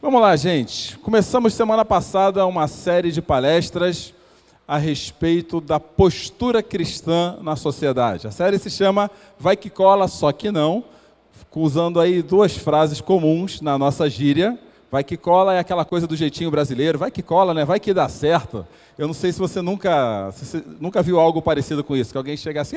Vamos lá, gente. Começamos semana passada uma série de palestras a respeito da postura cristã na sociedade. A série se chama Vai que Cola, Só que Não, usando aí duas frases comuns na nossa gíria. Vai que cola é aquela coisa do jeitinho brasileiro, vai que cola, né? Vai que dá certo. Eu não sei se você nunca viu algo parecido com isso, que alguém chega assim,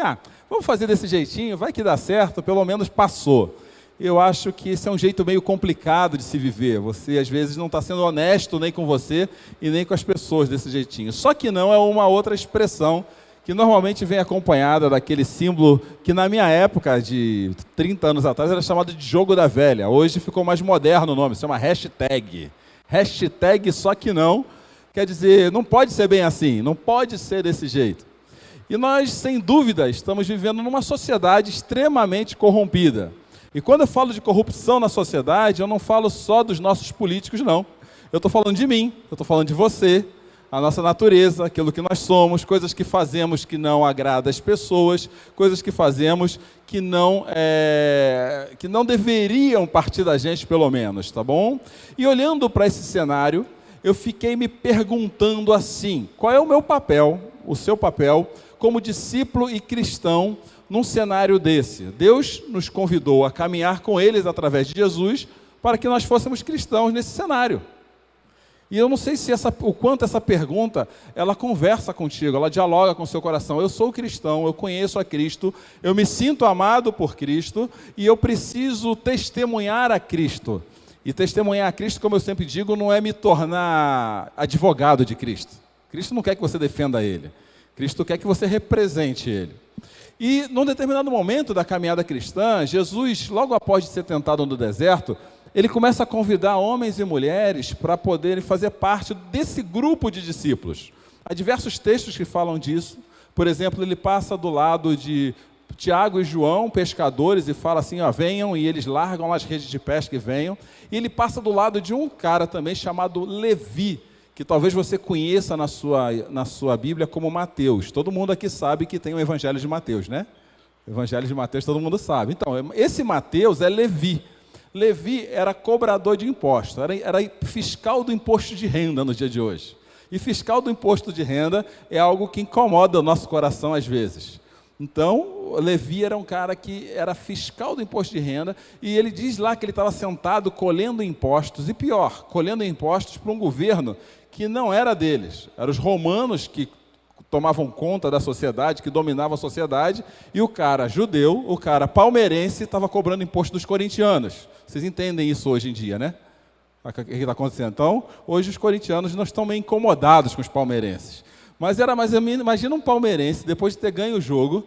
vamos fazer desse jeitinho, vai que dá certo, pelo menos passou. Eu acho que esse é um jeito meio complicado de se viver. Você, às vezes, não está sendo honesto nem com você e nem com as pessoas desse jeitinho. Só que não é uma outra expressão que normalmente vem acompanhada daquele símbolo que, na minha época, de 30 anos atrás, era chamado de jogo da velha. Hoje ficou mais moderno o nome, se chama hashtag. Hashtag só que não, quer dizer, não pode ser bem assim, não pode ser desse jeito. E nós, sem dúvida, estamos vivendo numa sociedade extremamente corrompida. E quando eu falo de corrupção na sociedade, eu não falo só dos nossos políticos, não. Eu estou falando de mim, eu estou falando de você, a nossa natureza, aquilo que nós somos, coisas que fazemos que não agrada as pessoas, coisas que fazemos que não deveriam partir da gente, pelo menos, tá bom? E olhando para esse cenário, eu fiquei me perguntando assim, qual é o meu papel, o seu papel, como discípulo e cristão, num cenário desse? Deus nos convidou a caminhar com eles através de Jesus para que nós fôssemos cristãos nesse cenário. E eu não sei se o quanto essa pergunta, ela conversa contigo, ela dialoga com o seu coração. Eu sou cristão, eu conheço a Cristo, eu me sinto amado por Cristo e eu preciso testemunhar a Cristo. E testemunhar a Cristo, como eu sempre digo, não é me tornar advogado de Cristo. Cristo não quer que você defenda Ele. Cristo quer que você represente Ele. E, num determinado momento da caminhada cristã, Jesus, logo após de ser tentado no deserto, ele começa a convidar homens e mulheres para poderem fazer parte desse grupo de discípulos. Há diversos textos que falam disso. Por exemplo, ele passa do lado de Tiago e João, pescadores, e fala assim, venham, e eles largam as redes de pesca e venham. E ele passa do lado de um cara também chamado Levi, que talvez você conheça na sua Bíblia como Mateus. Todo mundo aqui sabe que tem o Evangelho de Mateus, né? O Evangelho de Mateus todo mundo sabe. Então, esse Mateus é Levi. Levi era cobrador de impostos, era fiscal do imposto de renda no dia de hoje. E fiscal do imposto de renda é algo que incomoda o nosso coração às vezes. Então, Levi era um cara que era fiscal do imposto de renda, e ele diz lá que ele estava sentado colhendo impostos, e pior, colhendo impostos para um governo que não era deles. Eram os romanos que tomavam conta da sociedade, que dominavam a sociedade, e o cara judeu, o cara palmeirense, estava cobrando imposto dos corintianos. Vocês entendem isso hoje em dia, né? O que está acontecendo? Então, hoje os corintianos não estão meio incomodados com os palmeirenses. Mas imagina um palmeirense, depois de ter ganho o jogo,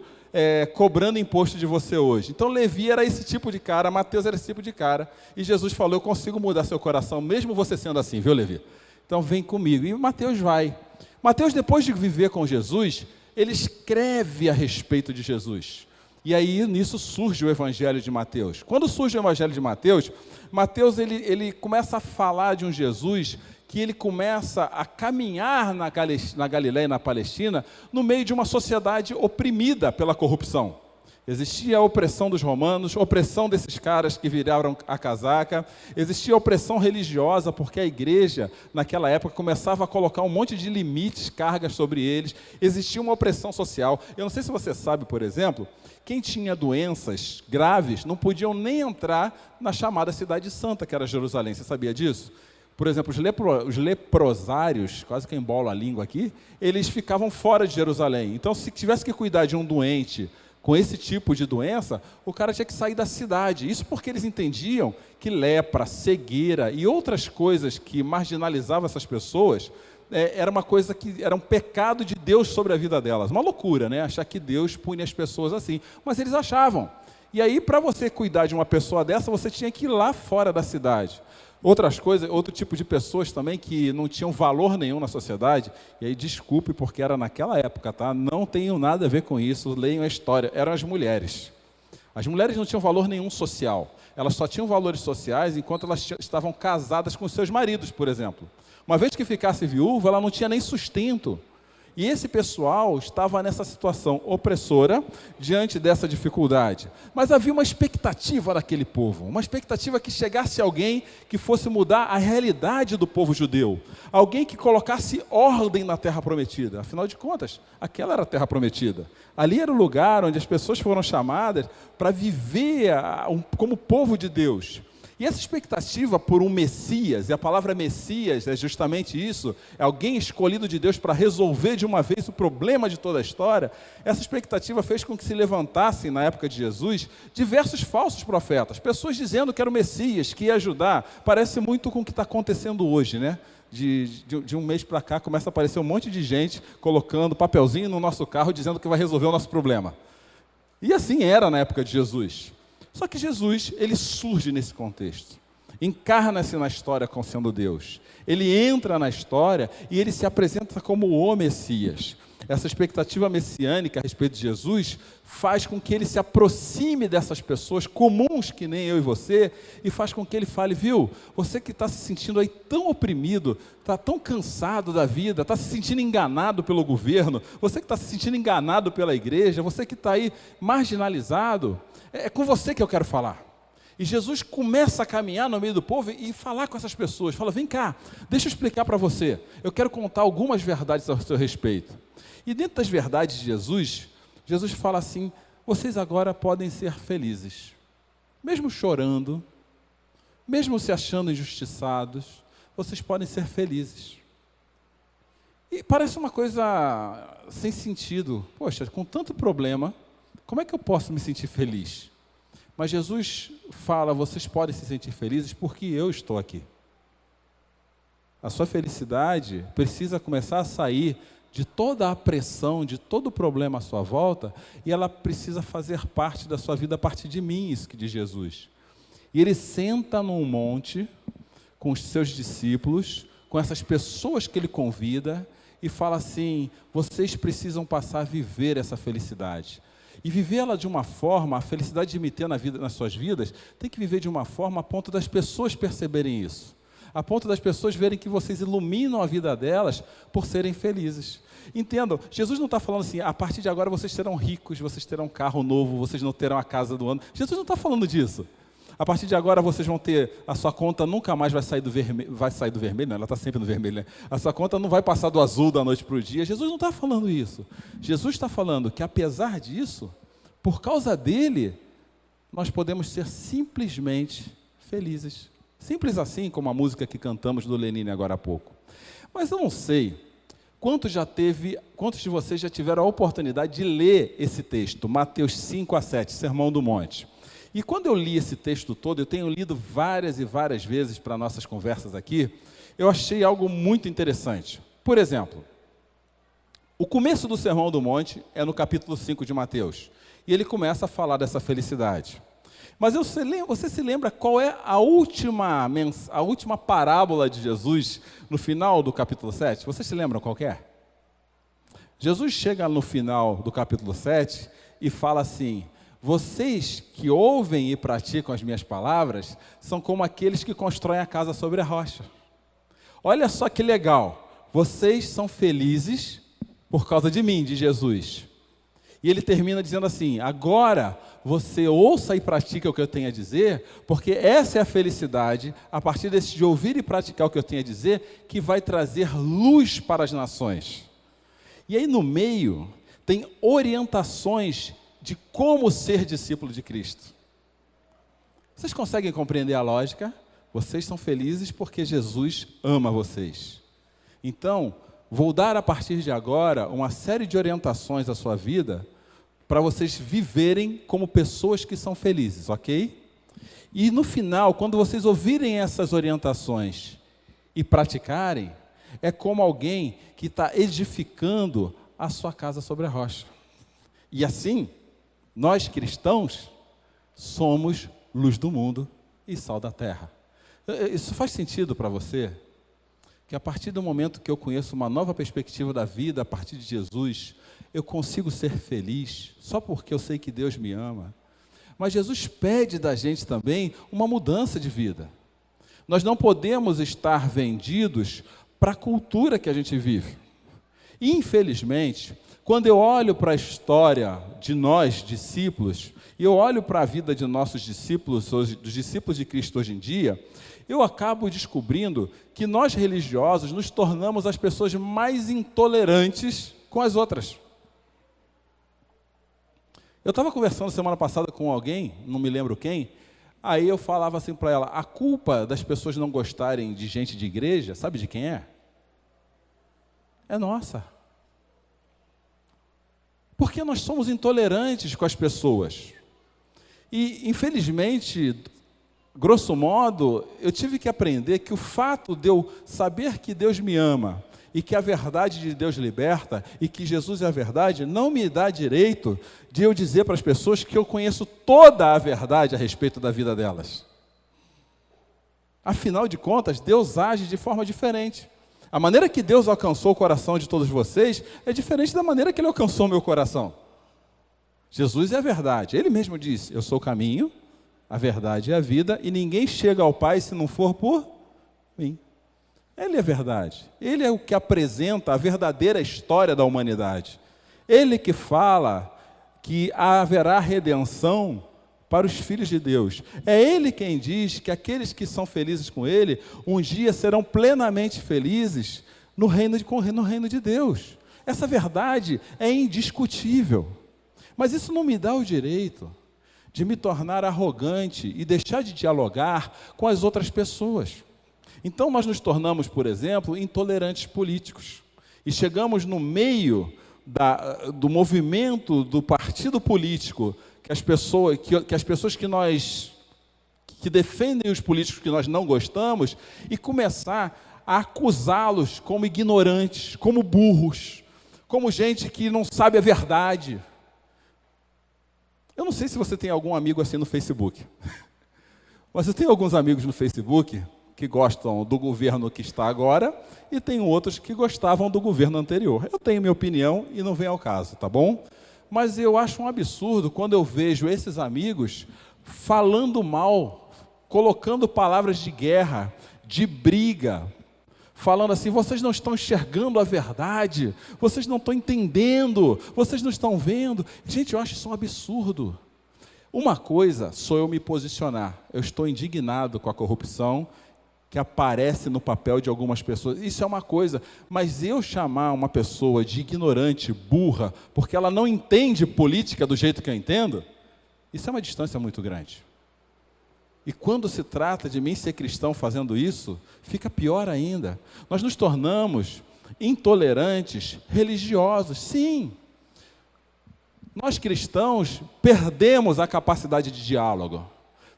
cobrando imposto de você hoje. Então, Levi era esse tipo de cara, Mateus era esse tipo de cara, e Jesus falou, eu consigo mudar seu coração, mesmo você sendo assim, viu, Levi? Então, vem comigo. E Mateus vai. Mateus, depois de viver com Jesus, ele escreve a respeito de Jesus. E aí, nisso, surge o Evangelho de Mateus. Quando surge o Evangelho de Mateus, Mateus ele começa a falar de um Jesus que ele começa a caminhar na Galileia e na Palestina no meio de uma sociedade oprimida pela corrupção. Existia a opressão dos romanos, opressão desses caras que viraram a casaca, existia a opressão religiosa, porque a igreja, naquela época, começava a colocar um monte de limites, cargas sobre eles, existia uma opressão social. Eu não sei se você sabe, por exemplo, quem tinha doenças graves não podiam nem entrar na chamada Cidade Santa, que era Jerusalém. Você sabia disso? Por exemplo, os leprosários, quase que embola a língua aqui, eles ficavam fora de Jerusalém. Então, se tivesse que cuidar de um doente com esse tipo de doença, o cara tinha que sair da cidade. Isso porque eles entendiam que lepra, cegueira e outras coisas que marginalizavam essas pessoas, era uma coisa que era um pecado de Deus sobre a vida delas. Uma loucura, né? Achar que Deus punha as pessoas assim. Mas eles achavam. E aí, para você cuidar de uma pessoa dessa, você tinha que ir lá fora da cidade. Outro tipo de pessoas também que não tinham valor nenhum na sociedade, e aí desculpe porque era naquela época, tá? Não tenho nada a ver com isso, leiam a história, eram as mulheres. As mulheres não tinham valor nenhum social, elas só tinham valores sociais enquanto elas estavam casadas com seus maridos, por exemplo. Uma vez que ficasse viúva, ela não tinha nem sustento. E esse pessoal estava nessa situação opressora, diante dessa dificuldade. Mas havia uma expectativa daquele povo, uma expectativa que chegasse alguém que fosse mudar a realidade do povo judeu. Alguém que colocasse ordem na terra prometida. Afinal de contas, aquela era a terra prometida. Ali era o lugar onde as pessoas foram chamadas para viver como povo de Deus. E essa expectativa por um Messias, e a palavra Messias é justamente isso, é alguém escolhido de Deus para resolver de uma vez o problema de toda a história, essa expectativa fez com que se levantassem, na época de Jesus, diversos falsos profetas, pessoas dizendo que era o Messias, que ia ajudar. Parece muito com o que está acontecendo hoje, né? De um mês para cá, começa a aparecer um monte de gente colocando papelzinho no nosso carro, dizendo que vai resolver o nosso problema. E assim era na época de Jesus. Só que Jesus, ele surge nesse contexto, encarna-se na história como sendo Deus. Ele entra na história e ele se apresenta como o Messias. Essa expectativa messiânica a respeito de Jesus faz com que ele se aproxime dessas pessoas comuns que nem eu e você, e faz com que ele fale, viu, você que está se sentindo aí tão oprimido, está tão cansado da vida, está se sentindo enganado pelo governo, você que está se sentindo enganado pela igreja, você que está aí marginalizado, é com você que eu quero falar. E Jesus começa a caminhar no meio do povo e falar com essas pessoas. Fala, vem cá, deixa eu explicar para você. Eu quero contar algumas verdades a seu respeito. E dentro das verdades de Jesus, Jesus fala assim, vocês agora podem ser felizes. Mesmo chorando, mesmo se achando injustiçados, vocês podem ser felizes. E parece uma coisa sem sentido. Poxa, com tanto problema, como é que eu posso me sentir feliz? Mas Jesus fala, vocês podem se sentir felizes porque eu estou aqui. A sua felicidade precisa começar a sair de toda a pressão, de todo o problema à sua volta, e ela precisa fazer parte da sua vida a partir de mim, isso que diz Jesus. E ele senta num monte com os seus discípulos, com essas pessoas que ele convida, e fala assim, vocês precisam passar a viver essa felicidade. E vivê-la de uma forma, a felicidade de me ter nas suas vidas, tem que viver de uma forma a ponto das pessoas perceberem isso. A ponto das pessoas verem que vocês iluminam a vida delas por serem felizes. Entendam, Jesus não está falando assim, a partir de agora vocês serão ricos, vocês terão um carro novo, vocês não terão a casa do ano. Jesus não está falando disso. A partir de agora vocês vão ter, a sua conta nunca mais vai sair do vermelho, não, ela está sempre no vermelho, né? A sua conta não vai passar do azul da noite para o dia. Jesus não está falando isso. Jesus está falando que apesar disso, por causa dele, nós podemos ser simplesmente felizes. Simples assim como a música que cantamos do Lenine agora há pouco. Mas eu não sei quantos de vocês já tiveram a oportunidade de ler esse texto, Mateus 5-7, Sermão do Monte. E quando eu li esse texto todo, eu tenho lido várias e várias vezes para nossas conversas aqui, eu achei algo muito interessante. Por exemplo, o começo do Sermão do Monte é no capítulo 5 de Mateus, e ele começa a falar dessa felicidade. Mas você se lembra qual é a última parábola de Jesus no final do capítulo 7? Vocês se lembram qual que é? Jesus chega no final do capítulo 7 e fala assim, vocês que ouvem e praticam as minhas palavras são como aqueles que constroem a casa sobre a rocha. Olha só que legal, vocês são felizes por causa de mim, de Jesus. E ele termina dizendo assim, agora você ouça e pratica o que eu tenho a dizer, porque essa é a felicidade, a partir de ouvir e praticar o que eu tenho a dizer, que vai trazer luz para as nações. E aí no meio tem orientações de como ser discípulo de Cristo. Vocês conseguem compreender a lógica? Vocês são felizes porque Jesus ama vocês. Então, vou dar a partir de agora uma série de orientações à sua vida para vocês viverem como pessoas que são felizes, ok? E no final, quando vocês ouvirem essas orientações e praticarem, é como alguém que está edificando a sua casa sobre a rocha. E assim, nós cristãos somos luz do mundo e sal da terra. Isso faz sentido para você? Que a partir do momento que eu conheço uma nova perspectiva da vida, a partir de Jesus, eu consigo ser feliz, só porque eu sei que Deus me ama. Mas Jesus pede da gente também uma mudança de vida. Nós não podemos estar vendidos para a cultura que a gente vive. Infelizmente, quando eu olho para a história de nós, discípulos, e eu olho para a vida de nossos discípulos, dos discípulos de Cristo hoje em dia, eu acabo descobrindo que nós religiosos nos tornamos as pessoas mais intolerantes com as outras. Eu estava conversando semana passada com alguém, não me lembro quem, aí eu falava assim para ela, a culpa das pessoas não gostarem de gente de igreja, sabe de quem é? É nossa. Porque nós somos intolerantes com as pessoas. E, infelizmente, grosso modo, eu tive que aprender que o fato de eu saber que Deus me ama e que a verdade de Deus liberta e que Jesus é a verdade, não me dá direito de eu dizer para as pessoas que eu conheço toda a verdade a respeito da vida delas. Afinal de contas, Deus age de forma diferente. A maneira que Deus alcançou o coração de todos vocês é diferente da maneira que Ele alcançou o meu coração. Jesus é a verdade. Ele mesmo disse, eu sou o caminho, a verdade e a vida, e ninguém chega ao Pai se não for por mim. Ele é a verdade. Ele é o que apresenta a verdadeira história da humanidade. Ele que fala que haverá redenção para os filhos de Deus. É Ele quem diz que aqueles que são felizes com Ele, um dia serão plenamente felizes no reino de Deus. Essa verdade é indiscutível. Mas isso não me dá o direito de me tornar arrogante e deixar de dialogar com as outras pessoas. Então nós nos tornamos, por exemplo, intolerantes políticos. E chegamos no meio do movimento do partido político, que as pessoas que defendem os políticos que nós não gostamos, e começar a acusá-los como ignorantes, como burros, como gente que não sabe a verdade. Eu não sei se você tem algum amigo assim no Facebook, mas eu tenho alguns amigos no Facebook que gostam do governo que está agora e tenho outros que gostavam do governo anterior. Eu tenho minha opinião e não vem ao caso, tá bom? Mas eu acho um absurdo quando eu vejo esses amigos falando mal, colocando palavras de guerra, de briga, falando assim, vocês não estão enxergando a verdade, vocês não estão entendendo, vocês não estão vendo. Gente, eu acho isso um absurdo. Uma coisa sou eu me posicionar, eu estou indignado com a corrupção que aparece no papel de algumas pessoas, isso é uma coisa, mas eu chamar uma pessoa de ignorante, burra, porque ela não entende política do jeito que eu entendo, isso é uma distância muito grande. E quando se trata de mim ser cristão fazendo isso, fica pior ainda. Nós nos tornamos intolerantes, religiosos. Sim, nós cristãos perdemos a capacidade de diálogo.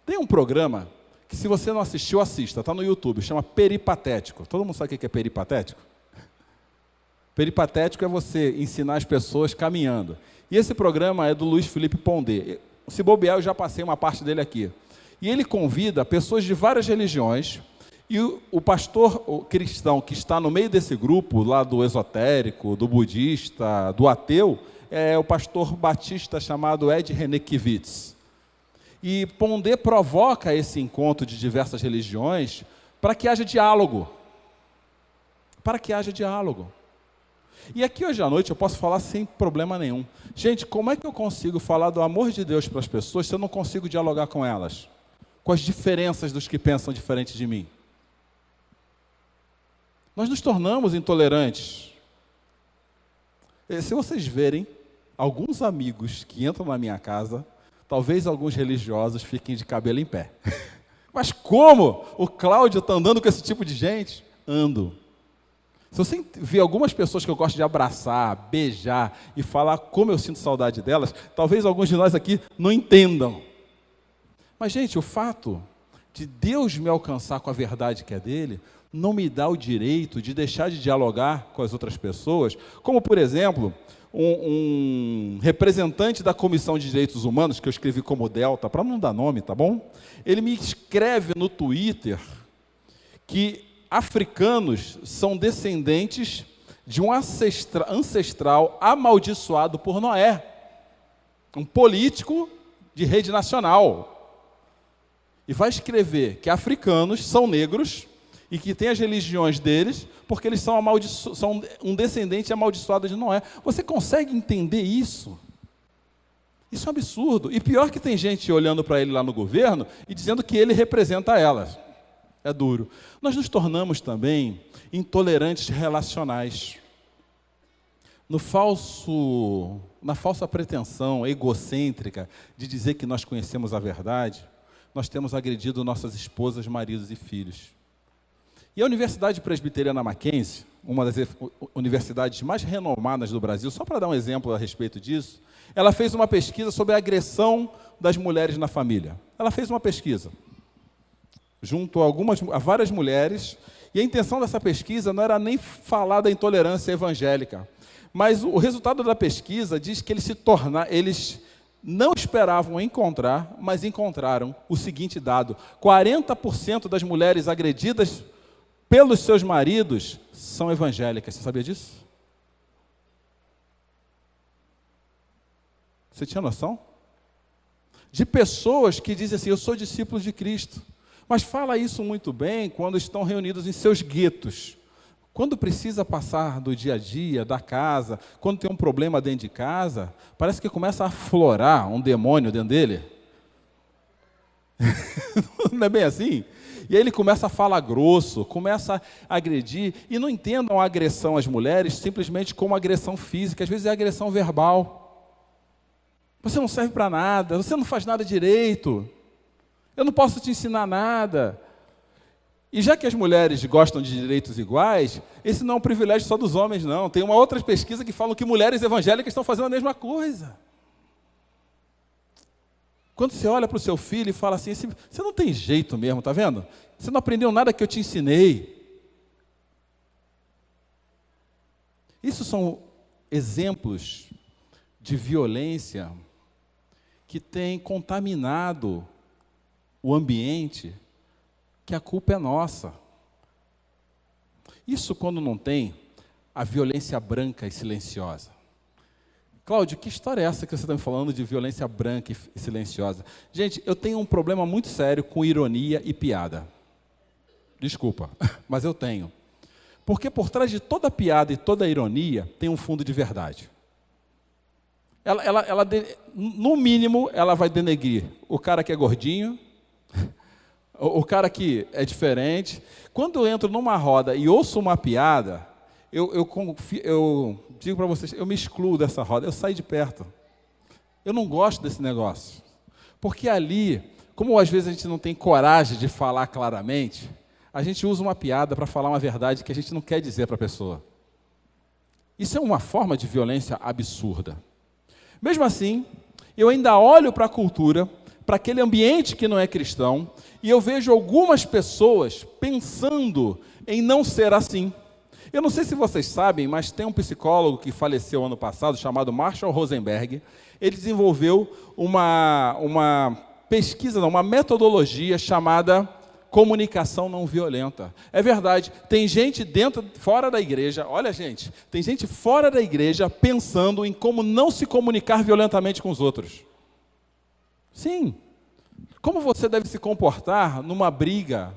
Tem um programa que, se você não assistiu, assista, está no YouTube, chama Peripatético. Todo mundo sabe o que é peripatético? Peripatético é você ensinar as pessoas caminhando. E esse programa é do Luiz Felipe Pondé. Se bobear, eu já passei uma parte dele aqui. E ele convida pessoas de várias religiões, e o pastor cristão que está no meio desse grupo, lá do esotérico, do budista, do ateu, é o pastor batista chamado Ed Renekiewicz. E Pondé provoca esse encontro de diversas religiões para que haja diálogo. Para que haja diálogo. E aqui hoje à noite eu posso falar sem problema nenhum. Gente, como é que eu consigo falar do amor de Deus para as pessoas se eu não consigo dialogar com elas? Com as diferenças dos que pensam diferente de mim? Nós nos tornamos intolerantes. Se vocês verem alguns amigos que entram na minha casa, talvez alguns religiosos fiquem de cabelo em pé. Mas como o Cláudio está andando com esse tipo de gente? Ando. Se você ver algumas pessoas que eu gosto de abraçar, beijar e falar como eu sinto saudade delas, talvez alguns de nós aqui não entendam. Mas, gente, o fato de Deus me alcançar com a verdade que é dele, não me dá o direito de deixar de dialogar com as outras pessoas, como, por exemplo, um representante da Comissão de Direitos Humanos, que eu escrevi como Delta, para não dar nome, tá bom? Ele me escreve no Twitter que africanos são descendentes de um ancestral amaldiçoado por Noé, um político de rede nacional. E vai escrever que africanos são negros e que têm as religiões deles, porque eles são um descendente amaldiçoado de Noé. Você consegue entender isso? Isso é um absurdo. E pior que tem gente olhando para ele lá no governo e dizendo que ele representa elas. É duro. Nós nos tornamos também intolerantes relacionais. Na falsa pretensão egocêntrica de dizer que nós conhecemos a verdade, nós temos agredido nossas esposas, maridos e filhos. E a Universidade Presbiteriana Mackenzie, uma das universidades mais renomadas do Brasil, só para dar um exemplo a respeito disso, ela fez uma pesquisa sobre a agressão das mulheres na família. Ela fez uma pesquisa junto a várias mulheres, e a intenção dessa pesquisa não era nem falar da intolerância evangélica, mas o resultado da pesquisa diz que eles não esperavam encontrar, mas encontraram o seguinte dado: 40% das mulheres agredidas pelos seus maridos são evangélicas. Você sabia disso? Você tinha noção? De pessoas que dizem assim: eu sou discípulo de Cristo, mas fala isso muito bem quando estão reunidos em seus guetos. Quando precisa passar do dia a dia, da casa, quando tem um problema dentro de casa, parece que começa a aflorar um demônio dentro dele. Não é bem assim? E aí ele começa a falar grosso, começa a agredir, e não entendam a agressão às mulheres simplesmente como agressão física, às vezes é agressão verbal. Você não serve para nada, você não faz nada direito, eu não posso te ensinar nada. E já que as mulheres gostam de direitos iguais, esse não é um privilégio só dos homens, não. Tem uma outra pesquisa que fala que mulheres evangélicas estão fazendo a mesma coisa. Quando você olha para o seu filho e fala assim: você não tem jeito mesmo, tá vendo? Você não aprendeu nada que eu te ensinei. Isso são exemplos de violência que têm contaminado o ambiente, que a culpa é nossa. Isso quando não tem a violência branca e silenciosa. Cláudio, que história é essa que você está me falando de violência branca e silenciosa? Gente, eu tenho um problema muito sério com ironia e piada. Desculpa, mas eu tenho. Porque por trás de toda piada e toda ironia tem um fundo de verdade. No mínimo, ela vai denegrir o cara que é gordinho, o cara que é diferente. Quando eu entro numa roda e ouço uma piada, eu digo para vocês, eu me excluo dessa roda, eu saio de perto. Eu não gosto desse negócio. Porque ali, como às vezes a gente não tem coragem de falar claramente, a gente usa uma piada para falar uma verdade que a gente não quer dizer para a pessoa. Isso é uma forma de violência absurda. Mesmo assim, eu ainda olho para a cultura, para aquele ambiente que não é cristão, e eu vejo algumas pessoas pensando em não ser assim. Eu não sei se vocês sabem, mas tem um psicólogo que faleceu ano passado, chamado Marshall Rosenberg. Ele desenvolveu uma pesquisa, uma metodologia chamada comunicação não violenta. É verdade, tem gente fora da igreja, olha gente, tem gente fora da igreja pensando em como não se comunicar violentamente com os outros. Sim. Como você deve se comportar numa briga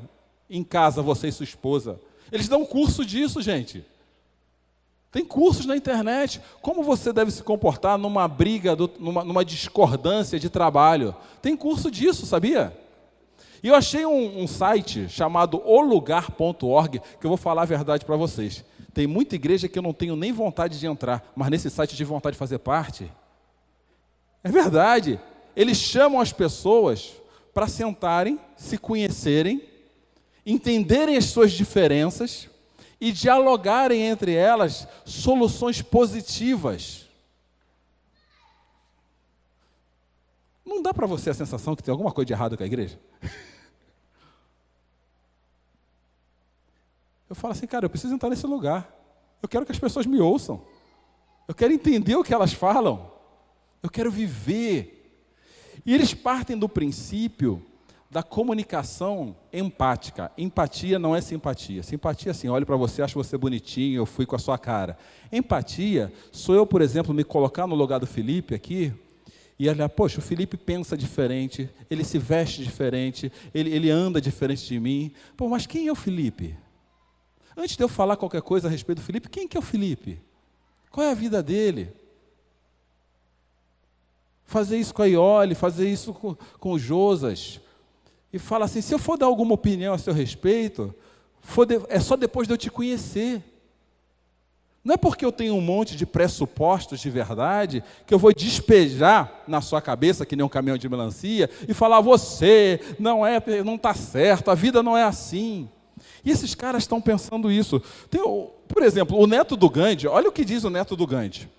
em casa, você e sua esposa? Eles dão curso disso, gente. Tem cursos na internet. Como você deve se comportar numa briga, numa discordância de trabalho? Tem curso disso, sabia? E eu achei um site chamado olugar.org, que eu vou falar a verdade para vocês. Tem muita igreja que eu não tenho nem vontade de entrar, mas nesse site eu tive vontade de fazer parte. É verdade. Eles chamam as pessoas para sentarem, se conhecerem, entenderem as suas diferenças e dialogarem entre elas soluções positivas. Não dá para você a sensação que tem alguma coisa de errado com a igreja? Eu falo assim, cara, eu preciso entrar nesse lugar. Eu quero que as pessoas me ouçam. Eu quero entender o que elas falam. Eu quero viver. E eles partem do princípio da comunicação empática. Empatia não é simpatia. Simpatia, assim, olho para você, acho você bonitinho, eu fui com a sua cara. Empatia, sou eu, por exemplo, me colocar no lugar do Felipe aqui E olhar, poxa, o Felipe pensa diferente, ele se veste diferente, ele anda diferente de mim. Pô, mas quem é o Felipe? Antes de eu falar qualquer coisa a respeito do Felipe, quem que é o Felipe? Qual é a vida dele? Fazer isso com a Iole, fazer isso com o Josas. E fala assim, se eu for dar alguma opinião a seu respeito, é só depois de eu te conhecer. Não é porque eu tenho um monte de pressupostos de verdade que eu vou despejar na sua cabeça, que nem um caminhão de melancia, e falar, você não está certo, a vida não é assim. E esses caras estão pensando isso. Por exemplo, o neto do Gandhi, olha o que diz o neto do Gandhi.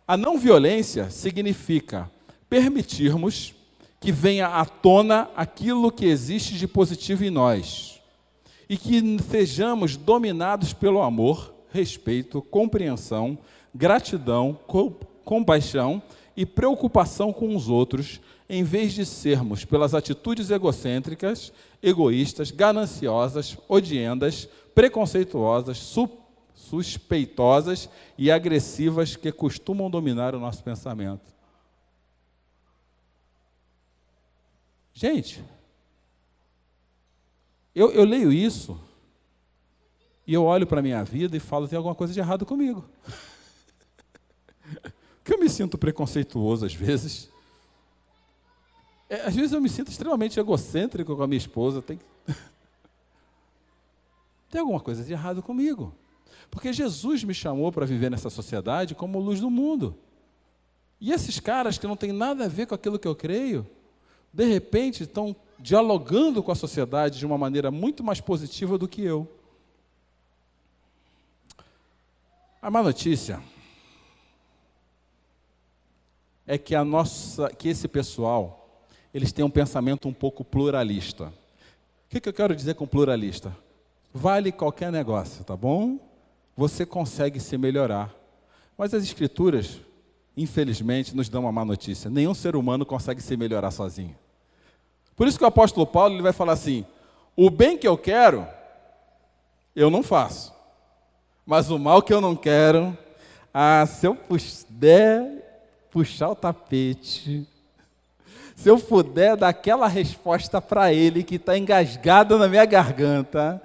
A não violência significa permitirmos que venha à tona aquilo que existe de positivo em nós e que sejamos dominados pelo amor, respeito, compreensão, gratidão, compaixão e preocupação com os outros, em vez de sermos pelas atitudes egocêntricas, egoístas, gananciosas, odiendas, preconceituosas, suspeitosas e agressivas que costumam dominar o nosso pensamento. Gente, eu leio isso e eu olho para a minha vida e falo, tem alguma coisa de errado comigo. Porque eu me sinto preconceituoso às vezes. Às vezes eu me sinto extremamente egocêntrico com a minha esposa. Tem alguma coisa de errado comigo. Porque Jesus me chamou para viver nessa sociedade como luz do mundo. E esses caras que não têm nada a ver com aquilo que eu creio, de repente estão dialogando com a sociedade de uma maneira muito mais positiva do que eu. A má notícia é que esse pessoal, eles têm um pensamento um pouco pluralista. O que eu quero dizer com pluralista? Vale qualquer negócio, tá bom? Você consegue se melhorar. Mas as Escrituras, infelizmente, nos dão uma má notícia. Nenhum ser humano consegue se melhorar sozinho. Por isso que o apóstolo Paulo ele vai falar assim, o bem que eu quero, eu não faço. Mas o mal que eu não quero, se eu puder puxar o tapete, se eu puder dar aquela resposta para ele que está engasgada na minha garganta,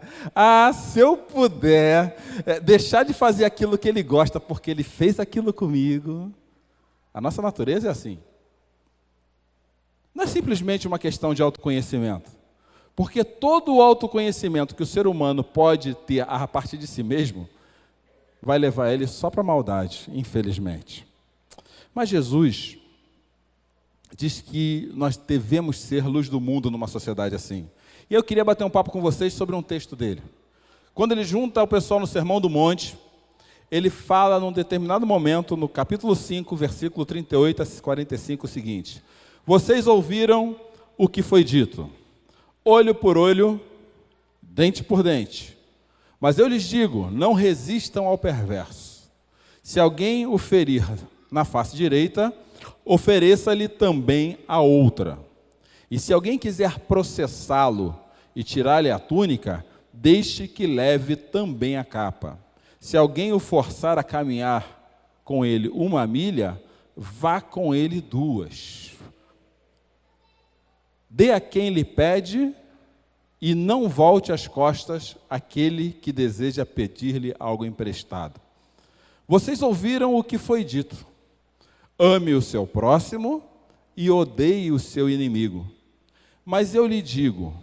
se eu puder deixar de fazer aquilo que ele gosta porque ele fez aquilo comigo. A nossa natureza é assim. Não é simplesmente uma questão de autoconhecimento, porque todo o autoconhecimento que o ser humano pode ter a partir de si mesmo, vai levar ele só para a maldade, infelizmente. Mas Jesus diz que nós devemos ser luz do mundo numa sociedade assim. E eu queria bater um papo com vocês sobre um texto dele. Quando ele junta o pessoal no Sermão do Monte, ele fala num determinado momento, no capítulo 5, versículo 38 a 45, o seguinte: vocês ouviram o que foi dito, olho por olho, dente por dente. Mas eu lhes digo, não resistam ao perverso. Se alguém o ferir na face direita, ofereça-lhe também a outra. E se alguém quiser processá-lo e tirar-lhe a túnica, deixe que leve também a capa. Se alguém o forçar a caminhar com ele 1 milha, vá com ele 2. Dê a quem lhe pede e não volte as costas àquele que deseja pedir-lhe algo emprestado. Vocês ouviram o que foi dito. Ame o seu próximo e odeie o seu inimigo. Mas eu lhe digo,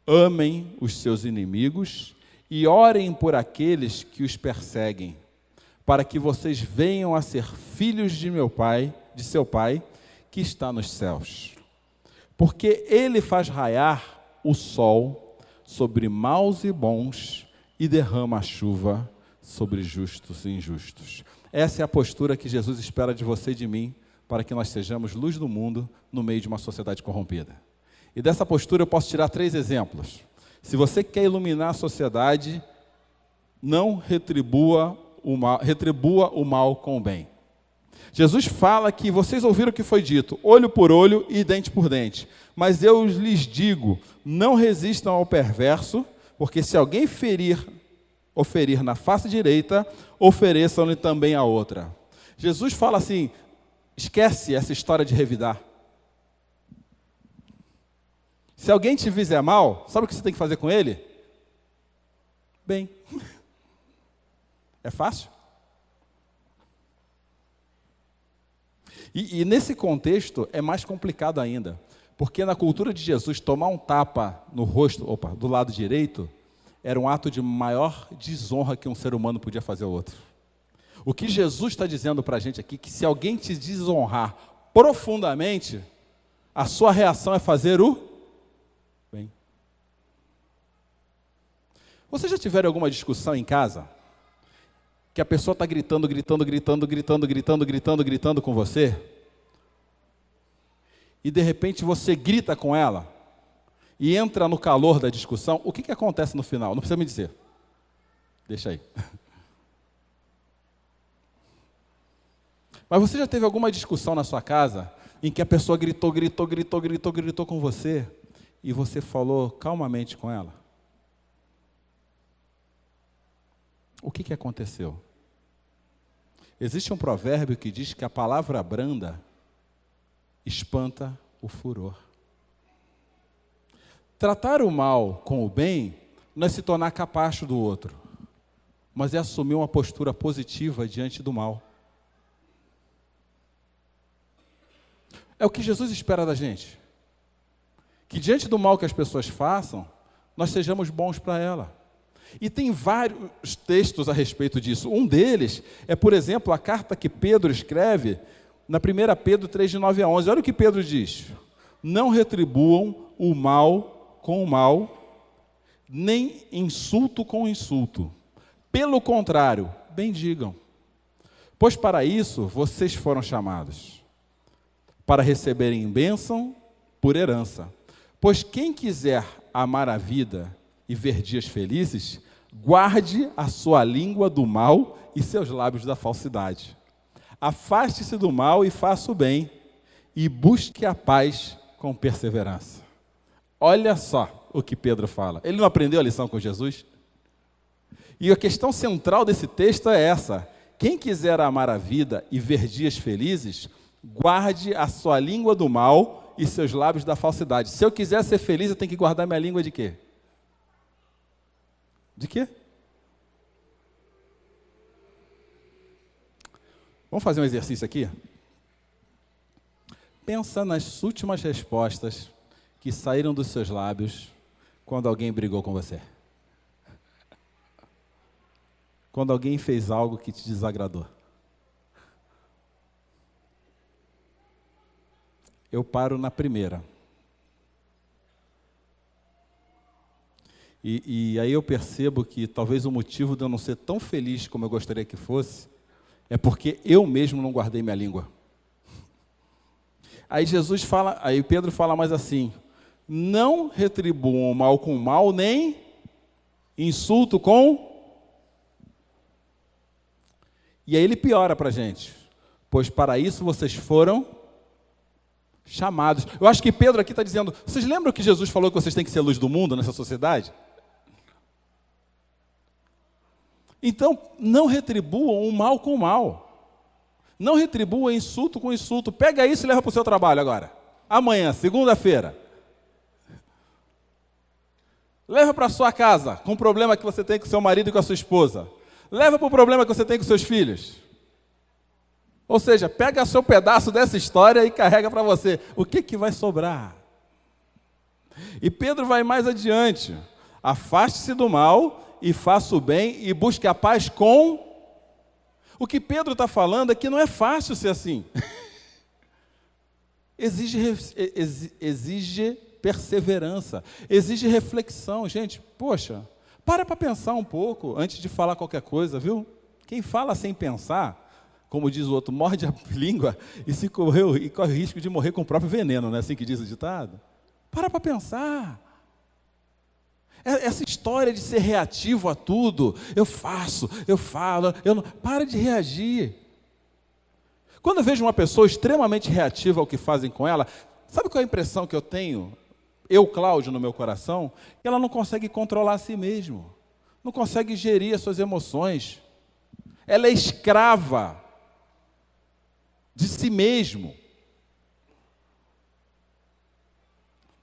amem os seus inimigos e orem por aqueles que os perseguem, para que vocês venham a ser filhos de seu Pai, que está nos céus. Porque Ele faz raiar o sol sobre maus e bons e derrama a chuva sobre justos e injustos. Essa é a postura que Jesus espera de você e de mim, para que nós sejamos luz do mundo no meio de uma sociedade corrompida. E dessa postura eu posso tirar 3 exemplos. Se você quer iluminar a sociedade, não retribua o mal com o bem. Jesus fala que vocês ouviram o que foi dito, olho por olho e dente por dente. Mas eu lhes digo, não resistam ao perverso, porque se alguém oferir na face direita, ofereçam-lhe também a outra. Jesus fala assim, Esquece essa história de revidar. Se alguém te fizer mal, sabe o que você tem que fazer com ele? Bem. É fácil? E nesse contexto é mais complicado ainda, porque na cultura de Jesus, tomar um tapa no rosto, do lado direito, era um ato de maior desonra que um ser humano podia fazer ao outro. O que Jesus está dizendo para a gente aqui, que se alguém te desonrar profundamente, a sua reação é fazer o bem. Vocês já tiveram alguma discussão em casa? Que a pessoa está gritando com você, e de repente você grita com ela, e entra no calor da discussão, o que acontece no final? Não precisa me dizer. Deixa aí. Mas você já teve alguma discussão na sua casa, em que a pessoa gritou com você, e você falou calmamente com ela? O que aconteceu? Existe um provérbio que diz que a palavra branda espanta o furor. Tratar o mal com o bem não é se tornar capacho do outro, mas é assumir uma postura positiva diante do mal. É o que Jesus espera da gente. Que diante do mal que as pessoas façam, nós sejamos bons para ela. E tem vários textos a respeito disso. Um deles é, por exemplo, a carta que Pedro escreve na 1 Pedro 3, de 9 a 11. Olha o que Pedro diz. Não retribuam o mal com o mal, nem insulto com insulto. Pelo contrário, bendigam. Pois para isso vocês foram chamados, para receberem bênção por herança. Pois quem quiser amar a vida e ver dias felizes, guarde a sua língua do mal e seus lábios da falsidade. Afaste-se do mal e faça o bem, e busque a paz com perseverança. Olha só o que Pedro fala. Ele não aprendeu a lição com Jesus? E a questão central desse texto é essa. Quem quiser amar a vida e ver dias felizes, guarde a sua língua do mal e seus lábios da falsidade. Se eu quiser ser feliz, eu tenho que guardar minha língua de quê? De quê? Vamos fazer um exercício aqui? Pensa nas últimas respostas que saíram dos seus lábios quando alguém brigou com você. Quando alguém fez algo que te desagradou. Eu paro na primeira. E aí eu percebo que talvez o motivo de eu não ser tão feliz como eu gostaria que fosse, é porque eu mesmo não guardei minha língua. Aí aí Pedro fala mais assim, não retribuam o mal com o mal, nem insulto com... E aí ele piora para a gente, pois para isso vocês foram chamados. Eu acho que Pedro aqui está dizendo, vocês lembram que Jesus falou que vocês têm que ser luz do mundo nessa sociedade? Então, não retribuam o mal com o mal. Não retribua insulto com insulto. Pega isso e leva para o seu trabalho agora. Amanhã, segunda-feira. Leva para a sua casa, com o problema que você tem com seu marido e com a sua esposa. Leva para o problema que você tem com seus filhos. Ou seja, pega seu pedaço dessa história e carrega para você. O que vai sobrar? E Pedro vai mais adiante. Afaste-se do mal e faça o bem e busque a paz com... O que Pedro está falando é que não é fácil ser assim. Exige perseverança, exige reflexão. Gente, poxa, para pensar um pouco antes de falar qualquer coisa, viu? Quem fala sem pensar, como diz o outro, morde a língua e corre o risco de morrer com o próprio veneno, não é assim que diz o ditado? Para pensar. Essa história de ser reativo a tudo, eu faço, eu falo, eu não... Para de reagir. Quando eu vejo uma pessoa extremamente reativa ao que fazem com ela, sabe qual é a impressão que eu tenho? Eu, Cláudio, no meu coração, que ela não consegue controlar a si mesmo, não consegue gerir as suas emoções. Ela é escrava de si mesmo.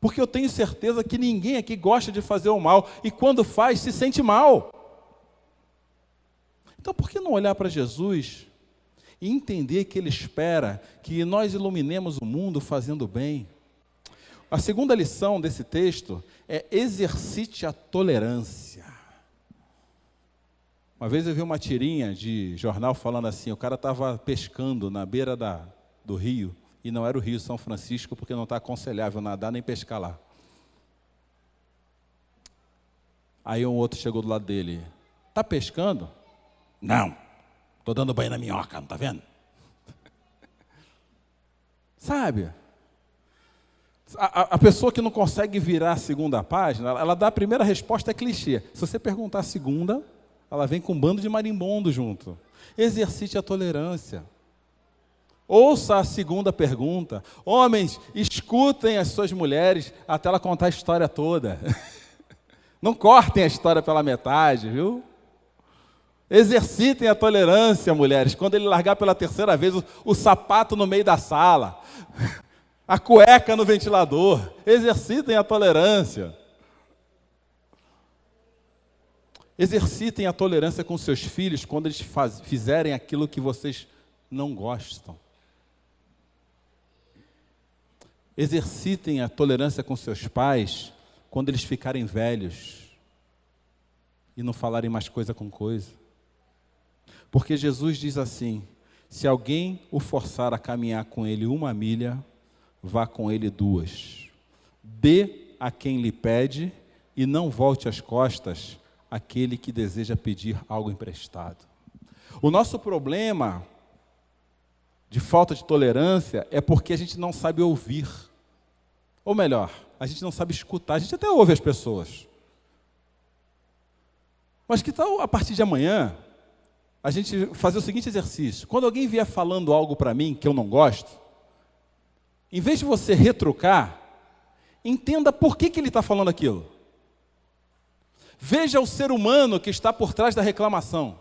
Porque eu tenho certeza que ninguém aqui gosta de fazer o mal, e quando faz, se sente mal. Então, por que não olhar para Jesus e entender que Ele espera que nós iluminemos o mundo fazendo bem? A segunda lição desse texto é: exercite a tolerância. Uma vez eu vi uma tirinha de jornal falando assim: o cara estava pescando na beira do rio, e não era o Rio São Francisco, porque não está aconselhável nadar nem pescar lá. Aí um outro chegou do lado dele: está pescando? Não, estou dando banho na minhoca, não está vendo? Sabe? A pessoa que não consegue virar a segunda página, ela dá a primeira resposta, é clichê. Se você perguntar a segunda, ela vem com um bando de marimbondo junto. Exercite a tolerância. Ouça a segunda pergunta. Homens, escutem as suas mulheres até ela contar a história toda. Não cortem a história pela metade, viu? Exercitem a tolerância, mulheres. Quando ele largar pela terceira vez o sapato no meio da sala, a cueca no ventilador, exercitem a tolerância. Exercitem a tolerância com seus filhos quando eles fizerem aquilo que vocês não gostam. Exercitem a tolerância com seus pais quando eles ficarem velhos e não falarem mais coisa com coisa. Porque Jesus diz assim: se alguém o forçar a caminhar com ele 1 milha, vá com ele 2. Dê a quem lhe pede e não volte as costas àquele que deseja pedir algo emprestado. O nosso problema de falta de tolerância é porque a gente não sabe ouvir. Ou melhor, a gente não sabe escutar. A gente até ouve as pessoas. Mas que tal, a partir de amanhã, a gente fazer o seguinte exercício: quando alguém vier falando algo para mim que eu não gosto, em vez de você retrucar, entenda por que ele está falando aquilo. Veja o ser humano que está por trás da reclamação.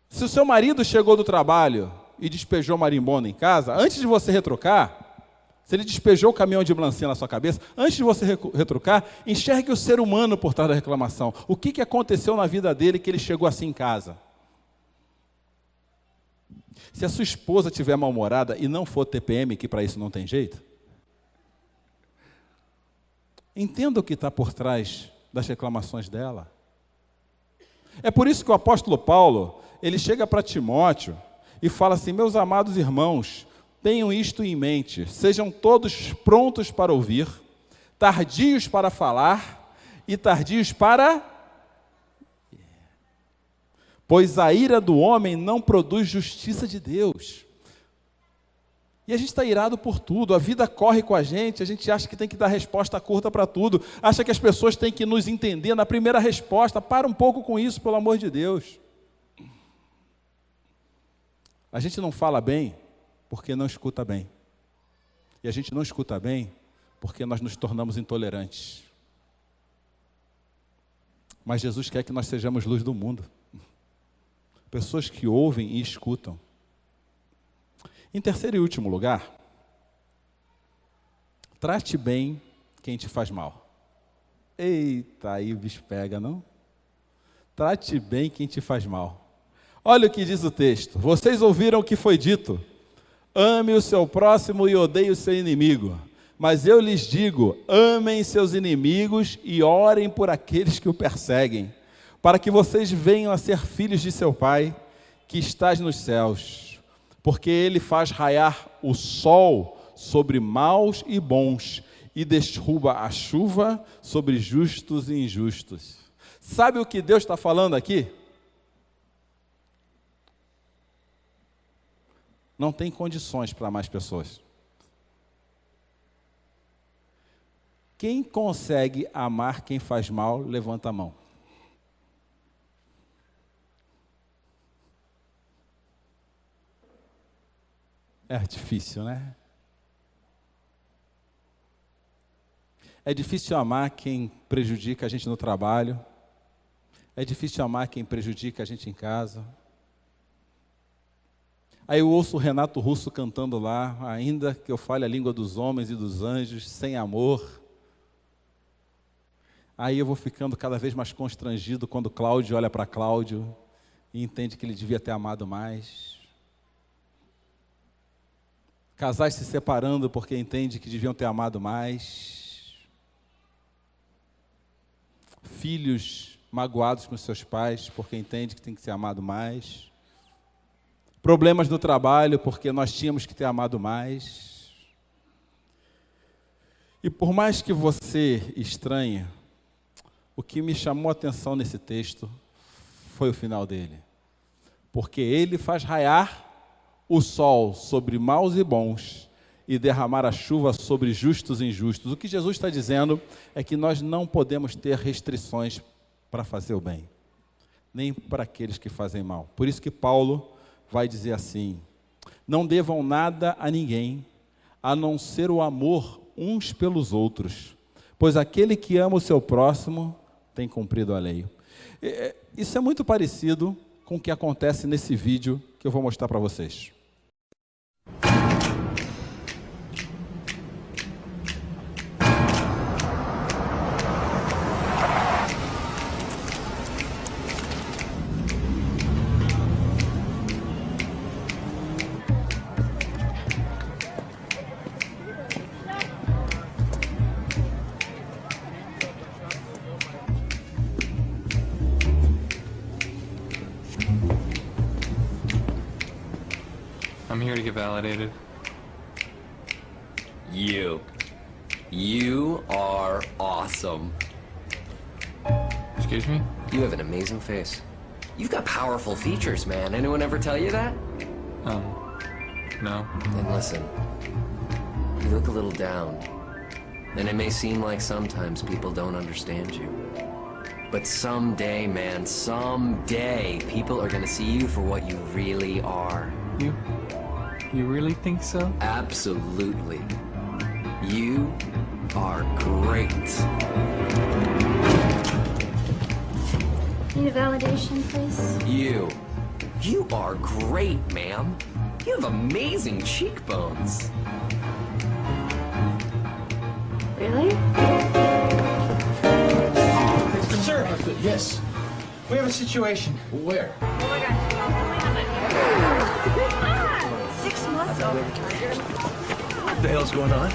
Se o seu marido chegou do trabalho e despejou marimbondo em casa, antes de você retrucar, se ele despejou o caminhão de melancia na sua cabeça, antes de você retrucar, enxergue o ser humano por trás da reclamação. O que aconteceu na vida dele que ele chegou assim em casa? Se a sua esposa estiver mal-humorada e não for TPM, que para isso não tem jeito, entenda o que está por trás das reclamações dela. É por isso que o apóstolo Paulo, ele chega para Timóteo e fala assim: meus amados irmãos, tenham isto em mente, sejam todos prontos para ouvir, tardios para falar e tardios para... Pois a ira do homem não produz justiça de Deus. E a gente está irado por tudo, a vida corre com a gente acha que tem que dar resposta curta para tudo, acha que as pessoas têm que nos entender na primeira resposta. Para um pouco com isso, pelo amor de Deus. A gente não fala bem porque não escuta bem. E a gente não escuta bem porque nós nos tornamos intolerantes. Mas Jesus quer que nós sejamos luz do mundo. Pessoas que ouvem e escutam. Em terceiro e último lugar, trate bem quem te faz mal. Eita, aí o bicho pega, não? Trate bem quem te faz mal. Olha o que diz o texto: vocês ouviram o que foi dito: ame o seu próximo e odeie o seu inimigo. Mas eu lhes digo: amem seus inimigos e orem por aqueles que o perseguem, para que vocês venham a ser filhos de seu Pai, que estás nos céus. Porque Ele faz raiar o sol sobre maus e bons, e derruba a chuva sobre justos e injustos. Sabe o que Deus está falando aqui? Não tem condições para mais pessoas. Quem consegue amar quem faz mal, levanta a mão. É difícil, né? É difícil amar quem prejudica a gente no trabalho. É difícil amar quem prejudica a gente em casa. Aí eu ouço o Renato Russo cantando lá, ainda que eu fale a língua dos homens e dos anjos, sem amor. Aí eu vou ficando cada vez mais constrangido quando Cláudio olha para Cláudio e entende que ele devia ter amado mais. Casais se separando porque entendem que deviam ter amado mais. Filhos magoados com seus pais porque entendem que tem que ser amado mais. Problemas no trabalho porque nós tínhamos que ter amado mais. E por mais que você estranhe, o que me chamou a atenção nesse texto foi o final dele. Porque ele faz raiar o sol sobre maus e bons e derramar a chuva sobre justos e injustos. O que Jesus está dizendo é que nós não podemos ter restrições para fazer o bem, nem para aqueles que fazem mal. Por isso que Paulo vai dizer assim: não devam nada a ninguém, a não ser o amor uns pelos outros, pois aquele que ama o seu próximo tem cumprido a lei. Isso é muito parecido com o que acontece nesse vídeo que eu vou mostrar para vocês. I'm here to get validated. You are awesome. Excuse me? You have an amazing face. You've got powerful features, man. Anyone ever tell you that? No. Then listen. You look a little down. And it may seem like sometimes people don't understand you. But someday, man, someday, people are gonna see you for what you really are. You really think so? Absolutely. You are great. Need a validation, please? You are great, ma'am. You have amazing cheekbones. Really? Sir, yes. We have a situation. Where? Oh my gosh. 6 months old. What the hell's going on?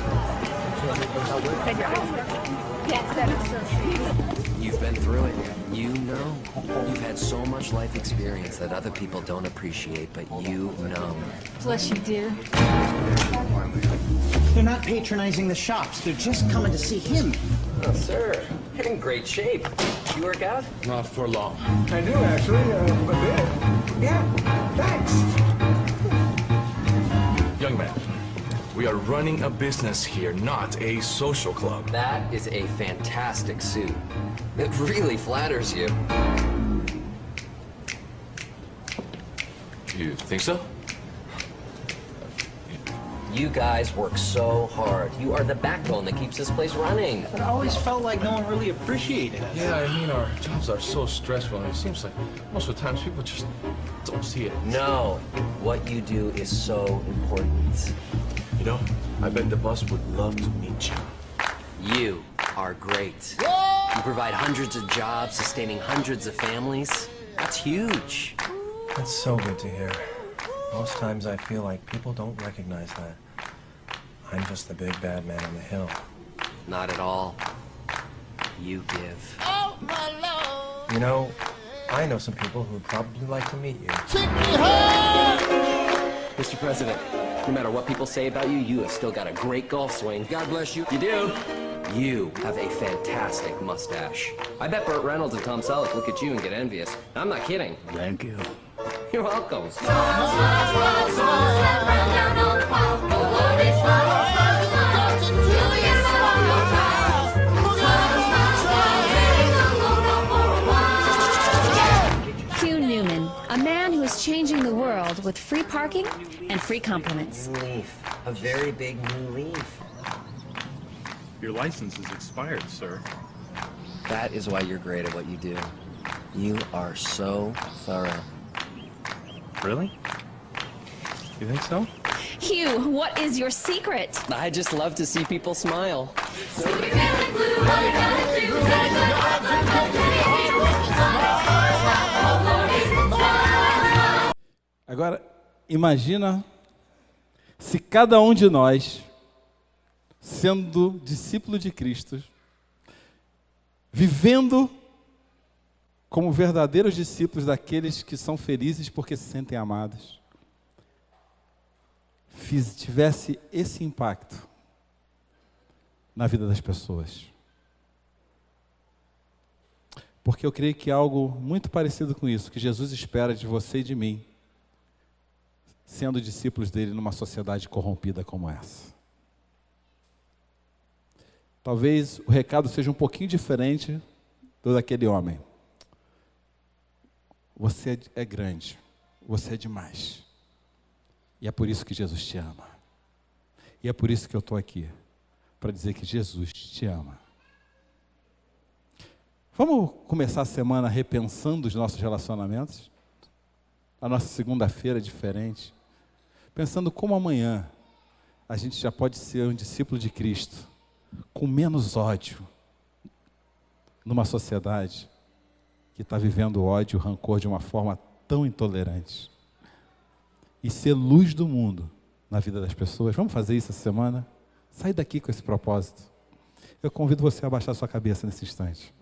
You've been through it. You know. You've had so much life experience that other people don't appreciate, but you know. Plus you do. They're not patronizing the shops. They're just coming to see him. Oh, sir, you're in great shape. You work out? Not for long. I do, actually, a bit. Yeah, thanks. Young man, we are running a business here, not a social club. That is a fantastic suit. It really flatters you. You think so? You guys work so hard. You are the backbone that keeps this place running. But I always felt like no one really appreciated us. Yeah, I mean, our jobs are so stressful, and it seems like most of the times people just don't see it. No, what you do is so important. You know, I bet the boss would love to meet you. You are great. You provide hundreds of jobs, sustaining hundreds of families. That's huge. That's so good to hear. Most times I feel like people don't recognize that. I'm just the big bad man on the hill. Not at all. You give. You know, I know some people who'd probably like to meet you. Mr. President, no matter what people say about you, you have still got a great golf swing. God bless you. You do. You have a fantastic mustache. I bet Burt Reynolds and Tom Selleck look at you and get envious. I'm not kidding. Thank you. You're welcome. Hugh Newman, a man who is changing the world with free parking and free compliments. New leaf. A very big new leaf. Your license is expired, sir. That is why you're great at what you do. You are so thorough. Really? You think so? Hugh, what is your secret? I just love to see people smile. Agora, imagina se cada um de nós, sendo discípulo de Cristo, vivendo como verdadeiros discípulos daqueles que são felizes porque se sentem amados, tivesse esse impacto na vida das pessoas. Porque eu creio que é algo muito parecido com isso, que Jesus espera de você e de mim, sendo discípulos dele numa sociedade corrompida como essa. Talvez o recado seja um pouquinho diferente do daquele homem. Você é grande, você é demais. E é por isso que Jesus te ama. E é por isso que eu estou aqui, para dizer que Jesus te ama. Vamos começar a semana repensando os nossos relacionamentos? A nossa segunda-feira é diferente. Pensando como amanhã a gente já pode ser um discípulo de Cristo, com menos ódio, numa sociedade que está vivendo o ódio e o rancor de uma forma tão intolerante. E ser luz do mundo na vida das pessoas. Vamos fazer isso essa semana? Sai daqui com esse propósito. Eu convido você a abaixar sua cabeça nesse instante.